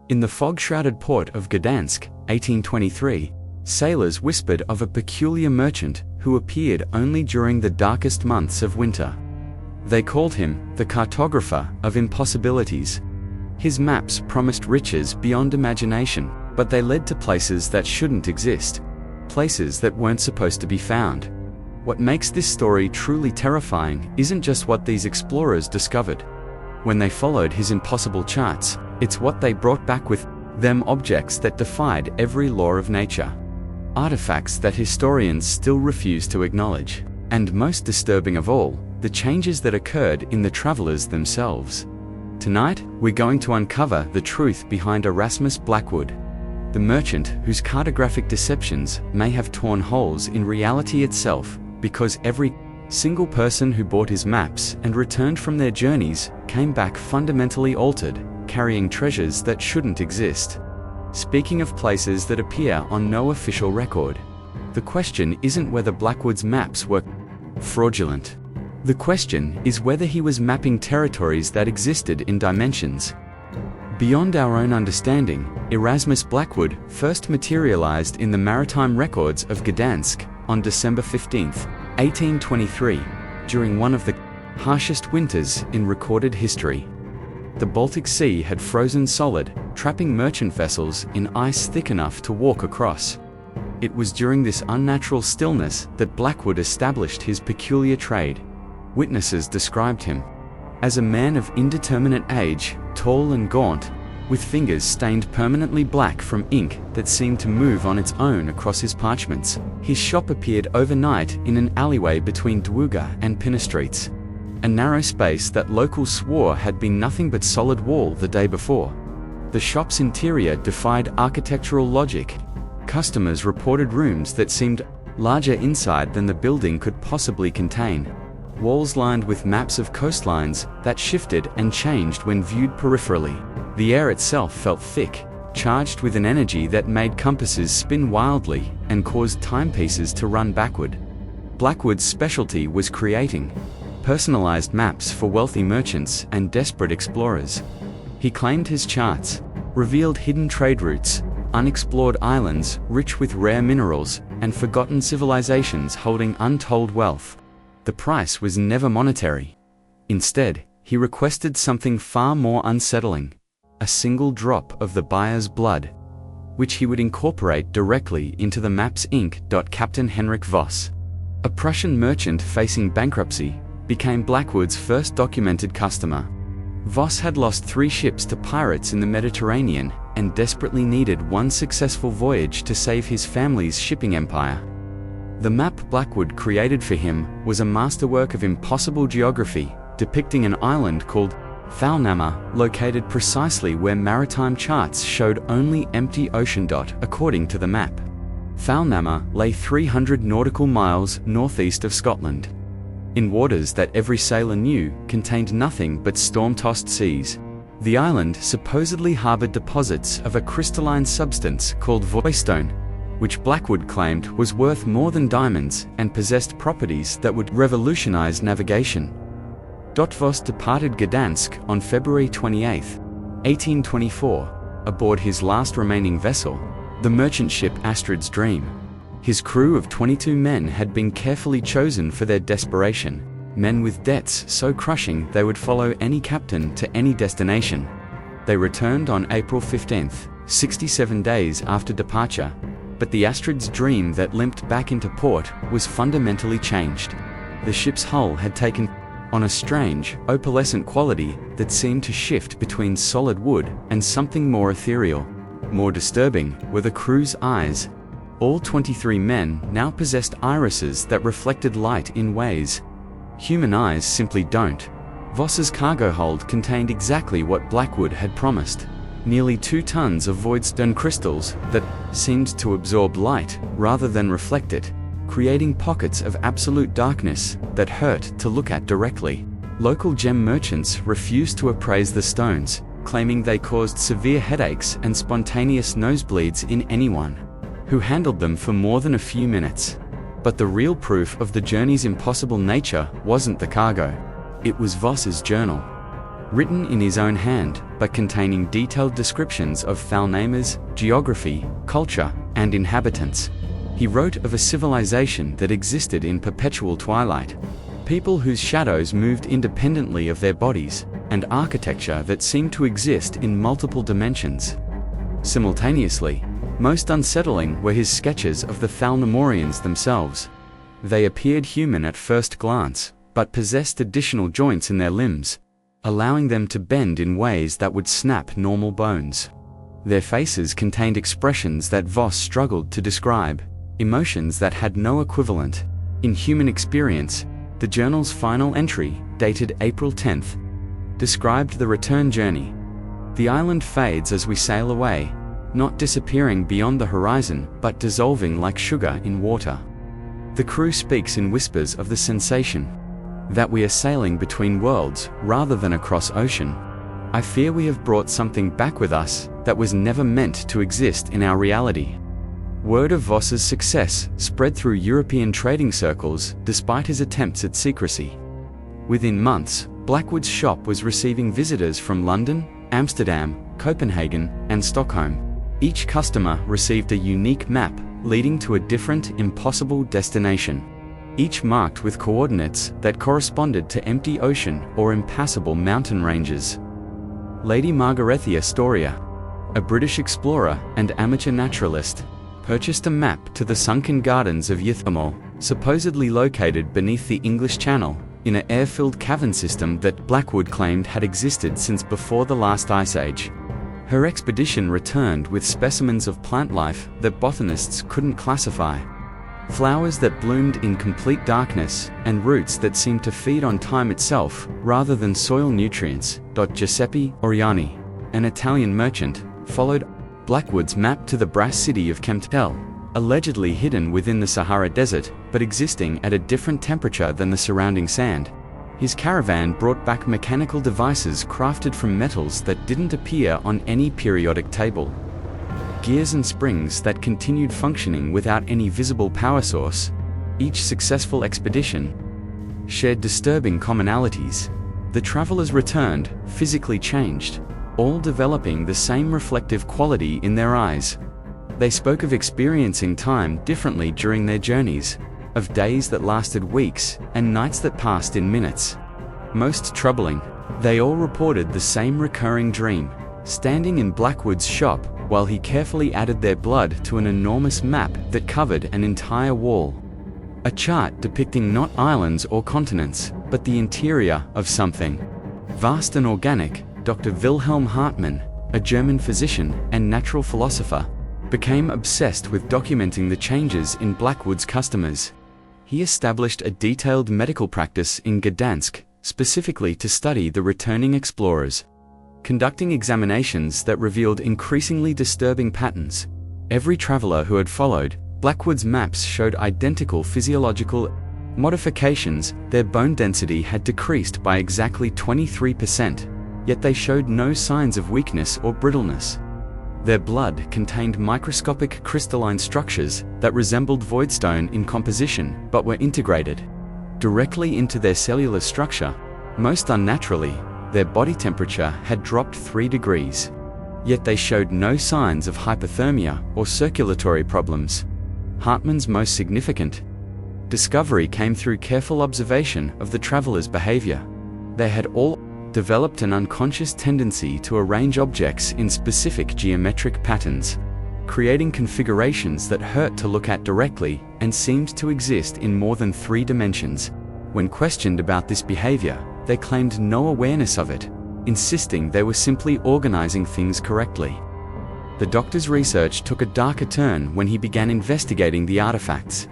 In the fog-shrouded port of Gdansk, 1823, sailors whispered of a peculiar merchant who appeared only during the darkest months of winter. They called him the cartographer of impossibilities. His maps promised riches beyond imagination, but they led to places that shouldn't exist, places that weren't supposed to be found. What makes this story truly terrifying isn't just what these explorers discovered. When they followed his impossible charts, it's what they brought back with them, objects that defied every law of nature. Artifacts that historians still refuse to acknowledge. And most disturbing of all, the changes that occurred in the travelers themselves. Tonight, we're going to uncover the truth behind Erasmus Blackwood, the merchant whose cartographic deceptions may have torn holes in reality itself, because every single person who bought his maps and returned from their journeys came back fundamentally altered, carrying treasures that shouldn't exist. Speaking of places that appear on no official record, the question isn't whether Blackwood's maps were fraudulent. The question is whether he was mapping territories that existed in dimensions beyond our own understanding. Erasmus Blackwood first materialized in the maritime records of Gdansk on December 15, 1823, during one of the harshest winters in recorded history. The Baltic Sea had frozen solid, trapping merchant vessels in ice thick enough to walk across. It was during this unnatural stillness that Blackwood established his peculiar trade. Witnesses described him as a man of indeterminate age, tall and gaunt, with fingers stained permanently black from ink that seemed to move on its own across his parchments. His shop appeared overnight in an alleyway between Długa and Pinner Streets, a narrow space that locals swore had been nothing but solid wall the day before. The shop's interior defied architectural logic. Customers reported rooms that seemed larger inside than the building could possibly contain. Walls lined with maps of coastlines that shifted and changed when viewed peripherally. The air itself felt thick, charged with an energy that made compasses spin wildly and caused timepieces to run backward. Blackwood's specialty was creating personalized maps for wealthy merchants and desperate explorers. He claimed his charts revealed hidden trade routes, unexplored islands rich with rare minerals, and forgotten civilizations holding untold wealth. The price was never monetary. Instead, he requested something far more unsettling: a single drop of the buyer's blood, which he would incorporate directly into the map's ink. Captain Henrik Voss, a Prussian merchant facing bankruptcy, became Blackwood's first documented customer. Voss had lost 3 ships to pirates in the Mediterranean and desperately needed one successful voyage to save his family's shipping empire. The map Blackwood created for him was a masterwork of impossible geography, depicting an island called Thalnama, located precisely where maritime charts showed only empty ocean. According to the map, Thalnama lay 300 nautical miles northeast of Scotland, in waters that every sailor knew contained nothing but storm-tossed seas. The island supposedly harbored deposits of a crystalline substance called voidstone, which Blackwood claimed was worth more than diamonds and possessed properties that would revolutionize navigation. Voss departed Gdansk on February 28, 1824, aboard his last remaining vessel, the merchant ship Astrid's Dream. His crew of 22 men had been carefully chosen for their desperation, men with debts so crushing they would follow any captain to any destination. They returned on April 15, 67 days after departure, but the Astrid's Dream that limped back into port was fundamentally changed. The ship's hull had taken on a strange, opalescent quality that seemed to shift between solid wood and something more ethereal. More disturbing were the crew's eyes. All 23 men now possessed irises that reflected light in ways human eyes simply don't. Voss's cargo hold contained exactly what Blackwood had promised: nearly 2 tons of voidstone crystals that seemed to absorb light rather than reflect it, creating pockets of absolute darkness that hurt to look at directly. Local gem merchants refused to appraise the stones, claiming they caused severe headaches and spontaneous nosebleeds in anyone who handled them for more than a few minutes. But the real proof of the journey's impossible nature wasn't the cargo. It was Voss's journal. written in his own hand, but containing detailed descriptions of Thalnama's geography, culture, and inhabitants. He wrote of a civilization that existed in perpetual twilight, people whose shadows moved independently of their bodies, and architecture that seemed to exist in multiple dimensions. Simultaneously, most unsettling were his sketches of the Thalnamorians themselves. They appeared human at first glance, but possessed additional joints in their limbs, allowing them to bend in ways that would snap normal bones. Their faces contained expressions that Voss struggled to describe, emotions that had no equivalent in human experience. The journal's final entry, dated April 10th, described the return journey. The island fades as we sail away, not disappearing beyond the horizon, but dissolving like sugar in water. The crew speaks in whispers of the sensation that we are sailing between worlds rather than across ocean. I fear we have brought something back with us that was never meant to exist in our reality. Word of Voss's success spread through European trading circles despite his attempts at secrecy. Within months, Blackwood's shop was receiving visitors from London, Amsterdam, Copenhagen, and Stockholm. Each customer received a unique map leading to a different, impossible destination, each marked with coordinates that corresponded to empty ocean or impassable mountain ranges. Lady Margarethia Storia, a British explorer and amateur naturalist, purchased a map to the sunken gardens of Ythamol, supposedly located beneath the English Channel, in an air-filled cavern system that Blackwood claimed had existed since before the last ice age. Her expedition returned with specimens of plant life that botanists couldn't classify. Flowers that bloomed in complete darkness, and roots that seemed to feed on time itself, rather than soil nutrients. Giuseppe Oriani, an Italian merchant, followed Blackwood's map to the brass city of Kemptele, allegedly hidden within the Sahara Desert, but existing at a different temperature than the surrounding sand. His caravan brought back mechanical devices crafted from metals that didn't appear on any periodic table. Gears and springs that continued functioning without any visible power source. Each successful expedition shared disturbing commonalities. The travelers returned, physically changed, all developing the same reflective quality in their eyes. They spoke of experiencing time differently during their journeys, of days that lasted weeks and nights that passed in minutes. Most troubling, they all reported the same recurring dream, standing in Blackwood's shop while he carefully added their blood to an enormous map that covered an entire wall. A chart depicting not islands or continents, but the interior of something vast and organic. Dr. Wilhelm Hartmann, a German physician and natural philosopher, became obsessed with documenting the changes in Blackwood's customers. He established a detailed medical practice in Gdansk, specifically to study the returning explorers, conducting examinations that revealed increasingly disturbing patterns. Every traveler who had followed Blackwood's maps showed identical physiological modifications. Their bone density had decreased by exactly 23%. Yet they showed no signs of weakness or brittleness. Their blood contained microscopic crystalline structures that resembled voidstone in composition but were integrated directly into their cellular structure. Most unnaturally, their body temperature had dropped 3 degrees. Yet they showed no signs of hypothermia or circulatory problems. Hartmann's most significant discovery came through careful observation of the travelers' behavior. They had all developed an unconscious tendency to arrange objects in specific geometric patterns, creating configurations that hurt to look at directly and seemed to exist in more than 3 dimensions. When questioned about this behavior, they claimed no awareness of it, insisting they were simply organizing things correctly. The doctor's research took a darker turn when he began investigating the artifacts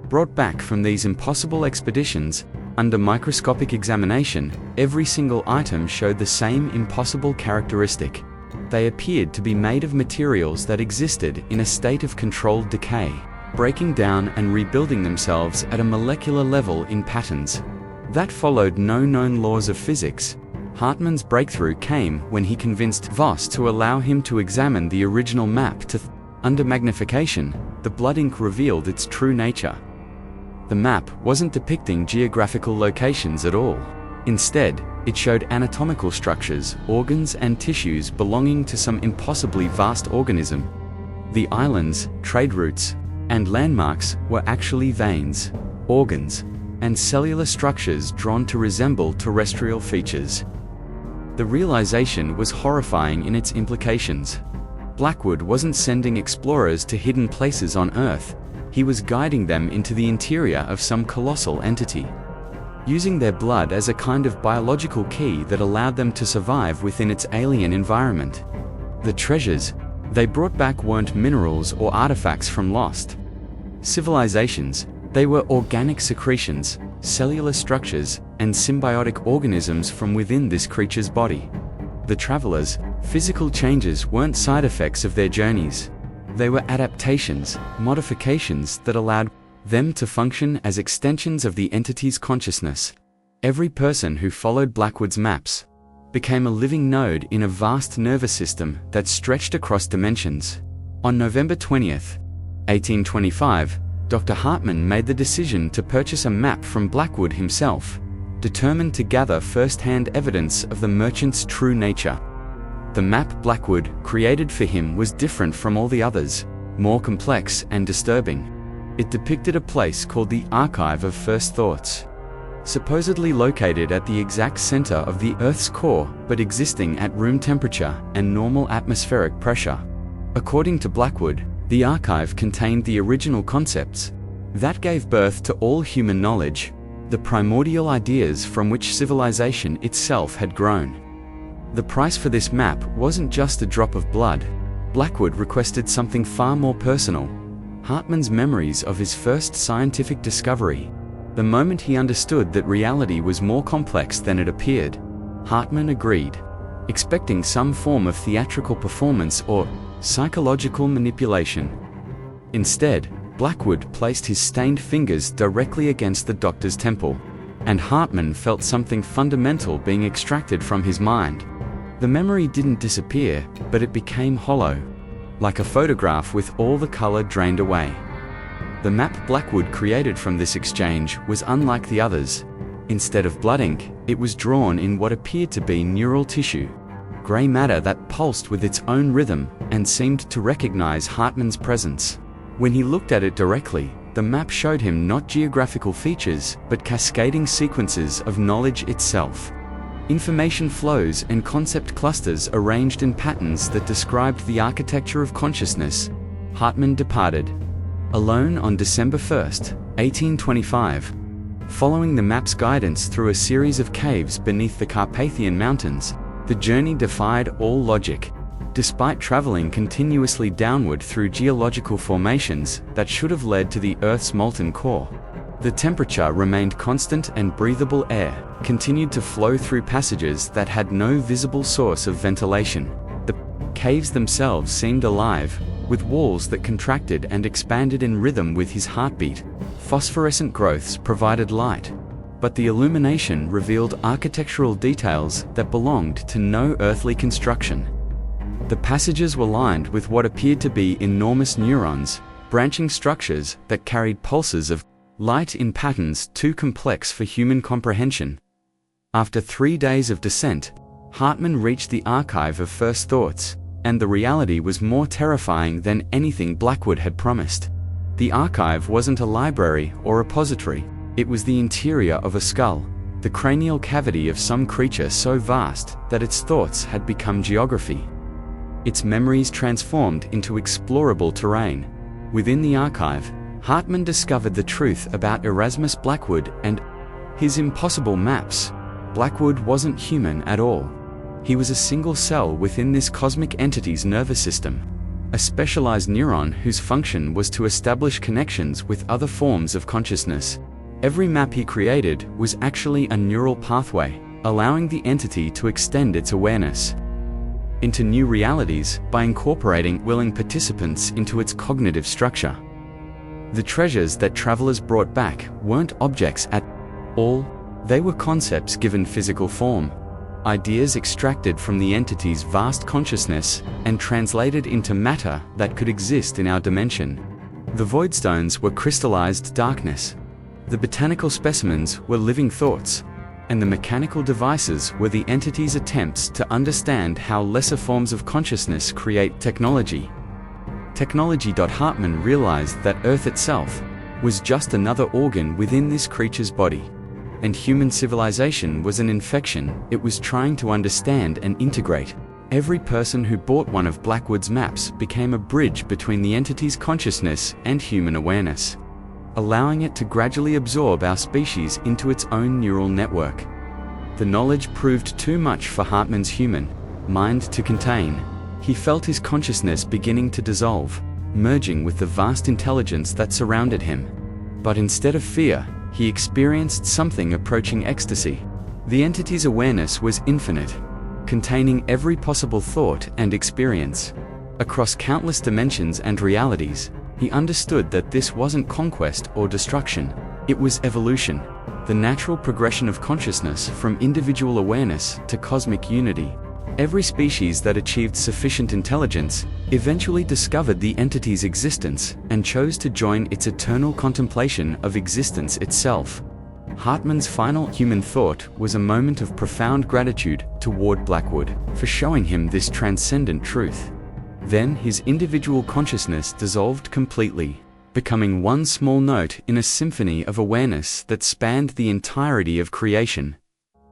brought back from these impossible expeditions. Under microscopic examination, every single item showed the same impossible characteristic. They appeared to be made of materials that existed in a state of controlled decay, breaking down and rebuilding themselves at a molecular level in patterns that followed no known laws of physics. Hartmann's breakthrough came when he convinced Voss to allow him to examine the original map. Under magnification, the blood ink revealed its true nature. The map wasn't depicting geographical locations at all. Instead, It showed anatomical structures, organs and tissues belonging to some impossibly vast organism. The islands, trade routes, and landmarks were actually veins, organs, and cellular structures drawn to resemble terrestrial features. The realization was horrifying in its implications. Blackwood wasn't sending explorers to hidden places on Earth, he was guiding them into the interior of some colossal entity, using their blood as a kind of biological key that allowed them to survive within its alien environment. The treasures they brought back weren't minerals or artifacts from lost civilizations, they were organic secretions, cellular structures, and symbiotic organisms from within this creature's body. The travelers' physical changes weren't side effects of their journeys. They were adaptations, modifications that allowed them to function as extensions of the entity's consciousness. Every person who followed Blackwood's maps became a living node in a vast nervous system that stretched across dimensions. On November 20th, 1825, Dr. Hartmann made the decision to purchase a map from Blackwood himself, determined to gather first-hand evidence of the merchant's true nature. The map Blackwood created for him was different from all the others, more complex and disturbing. It depicted a place called the Archive of First Thoughts, supposedly located at the exact center of the Earth's core, but existing at room temperature and normal atmospheric pressure. According to Blackwood, the archive contained the original concepts that gave birth to all human knowledge, the primordial ideas from which civilization itself had grown. The price for this map wasn't just a drop of blood. Blackwood requested something far more personal: Hartmann's memories of his first scientific discovery. The moment he understood that reality was more complex than it appeared, Hartmann agreed, expecting some form of theatrical performance or psychological manipulation. Instead, Blackwood placed his stained fingers directly against the doctor's temple, and Hartmann felt something fundamental being extracted from his mind. The memory didn't disappear, but it became hollow, like a photograph with all the color drained away. The map Blackwood created from this exchange was unlike the others. Instead of blood ink, it was drawn in what appeared to be neural tissue, gray matter that pulsed with its own rhythm and seemed to recognize Hartmann's presence. When he looked at it directly, the map showed him not geographical features, but cascading sequences of knowledge itself. Information flows and concept clusters arranged in patterns that described the architecture of consciousness. Hartmann departed alone on December 1st, 1825. Following the map's guidance through a series of caves beneath the Carpathian Mountains, the journey defied all logic. Despite traveling continuously downward through geological formations that should have led to the Earth's molten core, the temperature remained constant and breathable air continued to flow through passages that had no visible source of ventilation. The caves themselves seemed alive, with walls that contracted and expanded in rhythm with his heartbeat. Phosphorescent growths provided light, but the illumination revealed architectural details that belonged to no earthly construction. The passages were lined with what appeared to be enormous neurons, branching structures that carried pulses of light in patterns too complex for human comprehension. After 3 days of descent, Hartmann reached the Archive of First Thoughts, and the reality was more terrifying than anything Blackwood had promised. The archive wasn't a library or repository, it was the interior of a skull, the cranial cavity of some creature so vast that its thoughts had become geography, its memories transformed into explorable terrain. Within the archive, Hartmann discovered the truth about Erasmus Blackwood and his impossible maps. Blackwood wasn't human at all. He was a single cell within this cosmic entity's nervous system, a specialized neuron whose function was to establish connections with other forms of consciousness. Every map he created was actually a neural pathway, allowing the entity to extend its awareness into new realities by incorporating willing participants into its cognitive structure. The treasures that travelers brought back weren't objects at all, they were concepts given physical form, ideas extracted from the entity's vast consciousness and translated into matter that could exist in our dimension. The voidstones were crystallized darkness. The botanical specimens were living thoughts. and the mechanical devices were the entity's attempts to understand how lesser forms of consciousness create technology. Hartman realized that Earth itself was just another organ within this creature's body, and human civilization was an infection it was trying to understand and integrate. Every person who bought one of Blackwood's maps became a bridge between the entity's consciousness and human awareness, allowing it to gradually absorb our species into its own neural network. The knowledge proved too much for Hartman's human mind to contain. He felt his consciousness beginning to dissolve, merging with the vast intelligence that surrounded him. But instead of fear, he experienced something approaching ecstasy. The entity's awareness was infinite, containing every possible thought and experience. Across countless dimensions and realities, he understood that this wasn't conquest or destruction, it was evolution, the natural progression of consciousness from individual awareness to cosmic unity. Every species that achieved sufficient intelligence eventually discovered the entity's existence and chose to join its eternal contemplation of existence itself. Hartman's final human thought was a moment of profound gratitude toward Blackwood for showing him this transcendent truth. Then his individual consciousness dissolved completely, becoming one small note in a symphony of awareness that spanned the entirety of creation.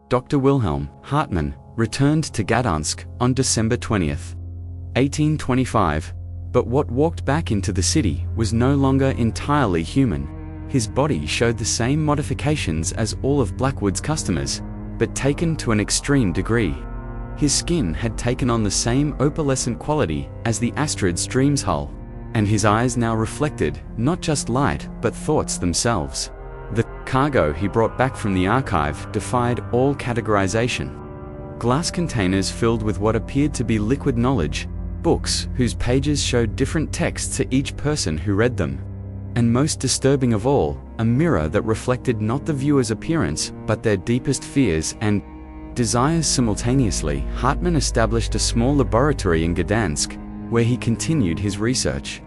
Dr. Wilhelm Hartman returned to Gdansk on December 20th, 1825, but what walked back into the city was no longer entirely human. His body showed the same modifications as all of Blackwood's customers, but taken to an extreme degree. His skin had taken on the same opalescent quality as the Astrid's dream's hull, and his eyes now reflected not just light but thoughts themselves. The cargo he brought back from the archive defied all categorization. Glass containers filled with what appeared to be liquid knowledge, books whose pages showed different texts to each person who read them. And most disturbing of all, a mirror that reflected not the viewer's appearance, but their deepest fears and desires simultaneously. Hartman established a small laboratory in Gdansk, where he continued his research.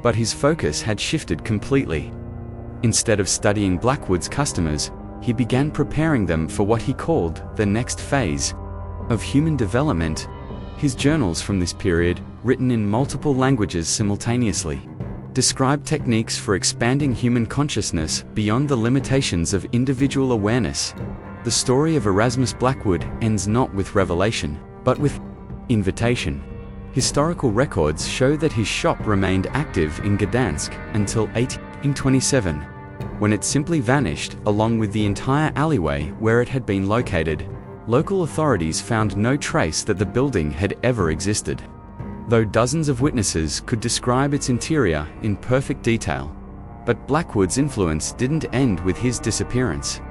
But his focus had shifted completely. Instead of studying Blackwood's customers, he began preparing them for what he called the next phase of human development. His journals from this period, written in multiple languages simultaneously, describe techniques for expanding human consciousness beyond the limitations of individual awareness. The story of Erasmus Blackwood ends not with revelation, but with invitation. Historical records show that his shop remained active in Gdansk until 1827, when it simply vanished along with the entire alleyway where it had been located. Local authorities found no trace that the building had ever existed, though dozens of witnesses could describe its interior in perfect detail. But Blackwood's influence didn't end with his disappearance.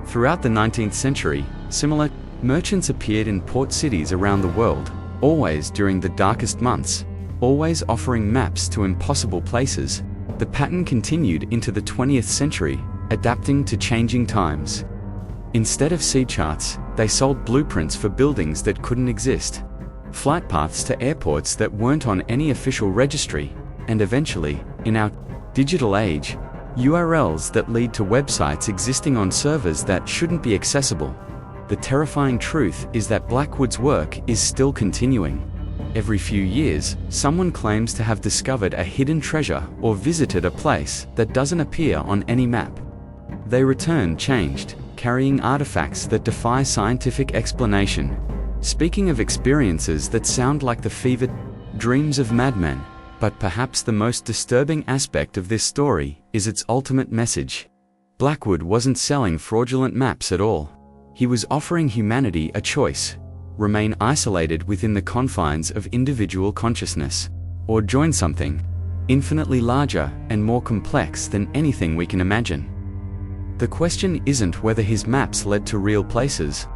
Throughout the 19th century, similar merchants appeared in port cities around the world, always during the darkest months, always offering maps to impossible places. The pattern continued into the 20th century, adapting to changing times. Instead of sea charts, they sold blueprints for buildings that couldn't exist, flight paths to airports that weren't on any official registry, and eventually, in our digital age, URLs that lead to websites existing on servers that shouldn't be accessible. The terrifying truth is that Blackwood's work is still continuing. Every few years, someone claims to have discovered a hidden treasure or visited a place that doesn't appear on any map. They return changed, carrying artifacts that defy scientific explanation. Speaking of experiences that sound like the fevered dreams of madmen, but perhaps the most disturbing aspect of this story is its ultimate message. Blackwood wasn't selling fraudulent maps at all. He was offering humanity a choice: remain isolated within the confines of individual consciousness, or join something infinitely larger and more complex than anything we can imagine. The question isn't whether his maps led to real places.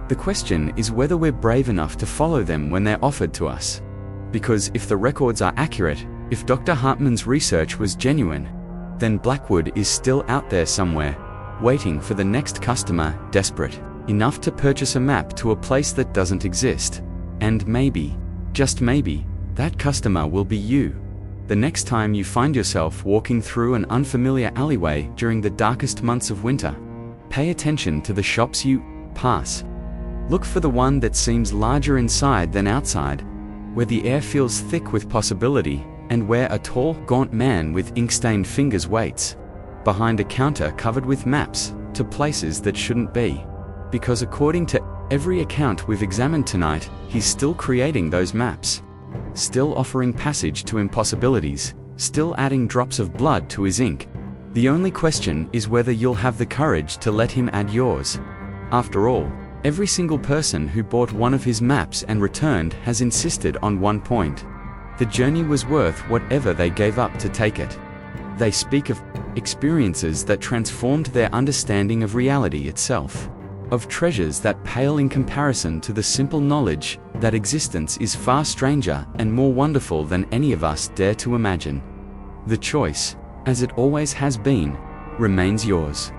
The question is whether we're brave enough to follow them when they're offered to us. Because if the records are accurate, if Dr. Hartman's research was genuine, then Blackwood is still out there somewhere, waiting for the next customer, desperate enough to purchase a map to a place that doesn't exist. And maybe, just maybe, that customer will be you. The next time you find yourself walking through an unfamiliar alleyway during the darkest months of winter. Pay attention to the shops you pass. Look for the one that seems larger inside than outside, where the air feels thick with possibility, and where a tall, gaunt man with ink-stained fingers waits behind a counter covered with maps to places that shouldn't be. Because according to every account we've examined tonight, he's still creating those maps, still offering passage to impossibilities, still adding drops of blood to his ink. The only question is whether you'll have the courage to let him add yours. After all, every single person who bought one of his maps and returned has insisted on one point: the journey was worth whatever they gave up to take it. They speak of experiences that transformed their understanding of reality itself, of treasures that pale in comparison to the simple knowledge that existence is far stranger and more wonderful than any of us dare to imagine. The choice, as it always has been, remains yours.